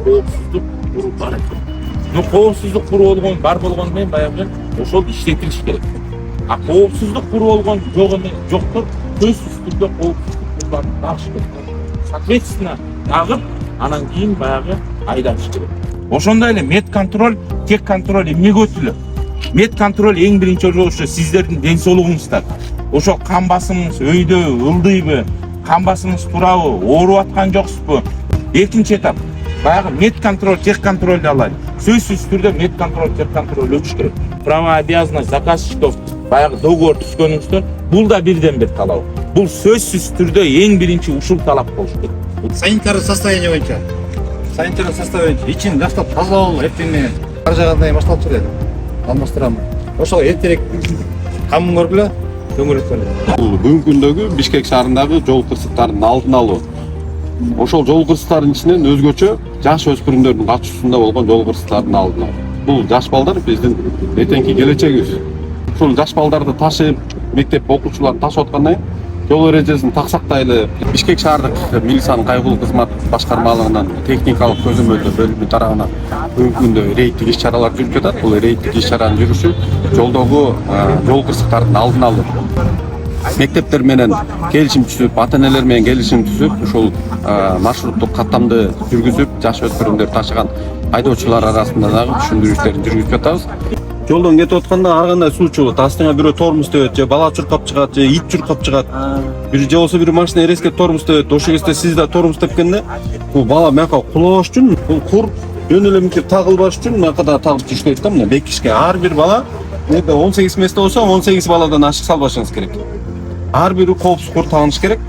коопсуздук куру бар экен. Но коопсуздук куру бар болгону менен баягы ошол иштетилиш керек. А коопсуздук куру болгон жоктур, сөзсүз түрдө коопсуздук куруларын тагыш керек. Соответственно, тагып анан кийин баягы айдатыш керек. Ошондой эле медконтроль, тек контроль эмнеге өтүлөт? Медконтроль эң биринчи ошо сиздердин ден соолугуңуздар. Ошо кан басымыңыз өйдө, ылдыйбы, кан басымыңыз туурабы, ооруп аткан жоксузбу? Экинчи этап баягы медконтроль, техконтрольду алайлы. Сөзсүз түрдө медконтроль, техконтроль өтүш керек. Право обязанность заказчиков баягы договор түзгөнүңүздөр бул да бирден бир талап. Бул сөзсүз түрдө эң биринчи ушул талап болуш керек. Санитарлык состояние боюнча. Санитарлык состояние боюнча ичин баштап тазалоо, эртең ар жагындай башталып турат. Алмаштырам. Ошол эртерээк камын көргүлө, дөңгөлөктөрдү. Бул бүгүнкү күндөгү Бишкек шаарындагы жол кырсыктарынын алдын алуу. Ошол жол кырсыктарынын ичинен өзгөчө жаш өспүрүмдөрдүн катышуусунда болгон жол кырсыктарынын алдын алуу. Бул жаш балдар биздин эртеңки келечегибиз. Ушул жаш балдарды ташып, мектеп окуучуларын ташып аткандан кийин жол эрежесин таксактайлы. Бишкек шаардык милициянын кайгылуу кызмат башкармалыгынан техникалык көзөмөлдөө бөлүмү тарабынан бүгүнкү күндө рейдтик иш-чаралар жүрүп жатат. Бул рейдтик иш-чаранын жүрүшү жолдогу жол кырсыктардын алдын алуу. Мектептер менен келишим түзүп, ата-энелер менен келишим түзүп, ушул маршруттук каттамды жүргүзүп, жаш өспүрүмдөр ташыган айдоочулар арасында дагы түшүндүрүүчүлөрдү жүргүзүп жатабыз. Жолдон кетип атканда ар кандай суучу болот. Астыңа бирөө тормоз тебет, же бала чуркап чыгат, же ит чуркап чыгат. Же болбосо бир машина резко тормоз тебет. Ошол кезде сиз да тормоз тепкенде, бул бала мынакка кулабаш үчүн, бул кур жөн эле мынтип тагылбаш үчүн мынакка да тагып түшөт да, мына бекишке. Ар бир бала 18 месте болсо 18 баладан ашык салбашыңыз керек. Ар бири коопсуз кур тагыныш керек.